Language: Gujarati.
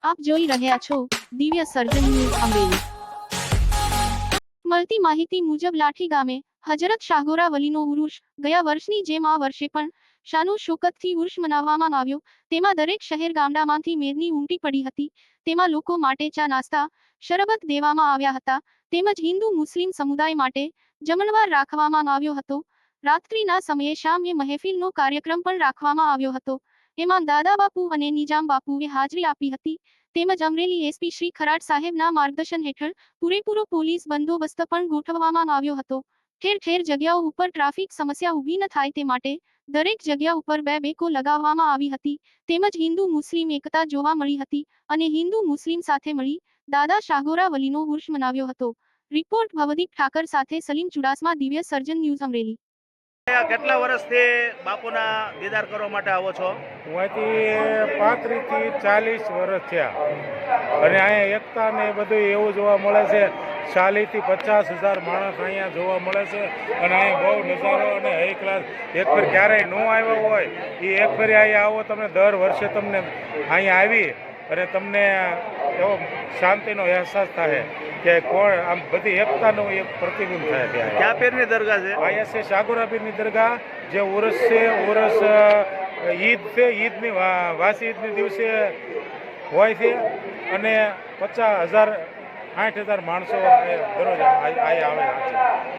આપ જોઈ રહ્યા છો દિવ્ય સર્જન ન્યૂઝ અમરેલી। મળતી માહિતી મુજબ લાઠી ગામે હજરત શાહગોરા વલીનો ઉરુસ ગયા વર્ષની જેમ આ વર્ષે પણ શાનો શૌકતથી ઉર્સ મનાવવામાં આવ્યો। તેમાં દરેક શહેર ગામડામાંથી મેદની ઉમટી પડી હતી। તેમાં લોકો માટે ચા નાસ્તા શરબત દેવામાં આવ્યા હતા। તેમજ હિન્દુ મુસ્લિમ સમુદાય માટે જમણવાર રાખવામાં આવ્યો હતો। રાત્રિના સમયે શામ્ય મહેફિલનો કાર્યક્રમ પણ રાખવામાં આવ્યો હતો। એમાં દાદા બાપુ અને નિજામ બાપુએ હાજરી આપી હતી। તેમજ અમરેલી એસપી શ્રી ખરાટ સાહેબના માર્ગદર્શન હેઠળ પૂરેપૂરો પોલીસ બંદોબસ્ત પણ ગોઠવવામાં આવ્યો હતો। ઠેર ઠેર જગ્યાઓ ઉપર ટ્રાફિક સમસ્યા ઊભી ન થાય તે માટે દરેક જગ્યા ઉપર બે બેકો લગાવવામાં આવી હતી। તેમજ હિન્દુ મુસ્લિમ એકતા જોવા મળી હતી અને હિન્દુ મુસ્લિમ સાથે મળી દાદા શાહગોરા વલીનો ઉર્સ મનાવ્યો હતો। રિપોર્ટ ભવદીપ ઠાકર સાથે સલીમ ચુડાસમા, દિવ્ય સર્જન ન્યૂઝ અમરેલી। કેટલા વર્ષથી બાપુના દીદાર કરવા માટે આવો છો? હું અહીંથી 35 થી 40 વર્ષ થયા અને અહીંયા એકતા ને બધું એવું જોવા મળે છે। 40 થી 50,000 માણસ અહીંયા જોવા મળે છે અને અહીંયા બહુ નજારો અને હાઈ ક્લાસ એક ફેર ક્યારેય ન આવ્યો હોય એ એક ફેર અહીંયા આવો, તમને દર વર્ષે તમને અહીંયા આવી અને તમને એવો શાંતિનો અહેસાસ થાય કે કોણ આમ બધી એકતાનું એક પ્રતિબિંબ થાય ત્યાં। ક્યાં પીરની દરગાહ છે? અહીંયા છે શાહગોરા પીરની દરગાહ। જે ઉરસ છે, ઉરસ ઈદ છે, ઈદની વાસી ઈદની દિવસે હોય છે અને 50,000 60,000 માણસો દરરોજ અહીંયા આવે છે।